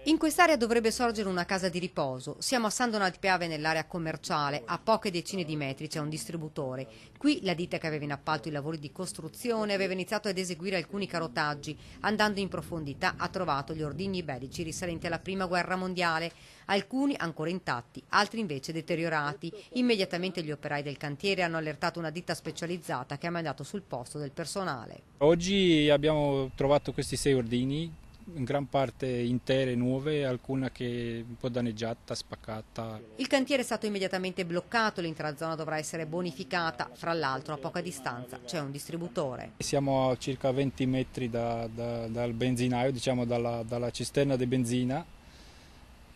In quest'area dovrebbe sorgere una casa di riposo. Siamo a San Donà di Piave nell'area commerciale, a poche decine di metri c'è un distributore. Qui la ditta che aveva in appalto i lavori di costruzione aveva iniziato ad eseguire alcuni carotaggi. Andando in profondità ha trovato gli ordigni bellici risalenti alla prima guerra mondiale, alcuni ancora intatti, altri invece deteriorati. Immediatamente gli operai del cantiere hanno allertato una ditta specializzata che ha mandato sul posto del personale. Oggi abbiamo trovato questi 6 ordigni, in gran parte intere, nuove, alcuna che un po' danneggiata, spaccata. Il cantiere è stato immediatamente bloccato, l'intera zona dovrà essere bonificata, fra l'altro a poca distanza c'è un distributore. Siamo a circa 20 metri dal benzinaio, diciamo dalla cisterna di benzina,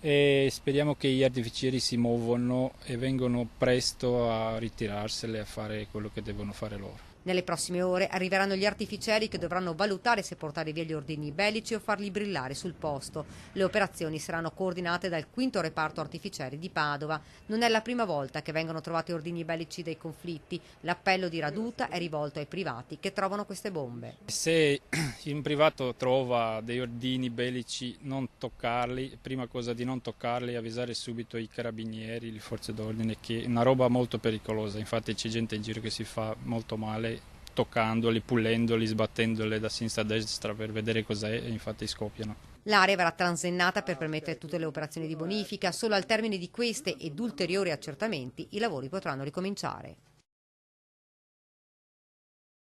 e speriamo che gli artificieri si muovano e vengano presto a ritirarsele, a fare quello che devono fare loro. Nelle prossime ore arriveranno gli artificieri che dovranno valutare se portare via gli ordigni bellici o farli brillare sul posto. Le operazioni saranno coordinate dal quinto reparto artificieri di Padova. Non è la prima volta che vengono trovati ordigni bellici dai conflitti. L'appello di Raduta è rivolto ai privati che trovano queste bombe. Se un privato trova dei ordigni bellici, non toccarli, prima cosa di non toccarli, avvisare subito i carabinieri, le forze d'ordine, che è una roba molto pericolosa. Infatti c'è gente in giro che si fa molto male toccandoli, pulendoli, sbattendole da sinistra a destra per vedere cos'è, e infatti scoppiano. L'area verrà transennata per permettere tutte le operazioni di bonifica. Solo al termine di queste ed ulteriori accertamenti i lavori potranno ricominciare.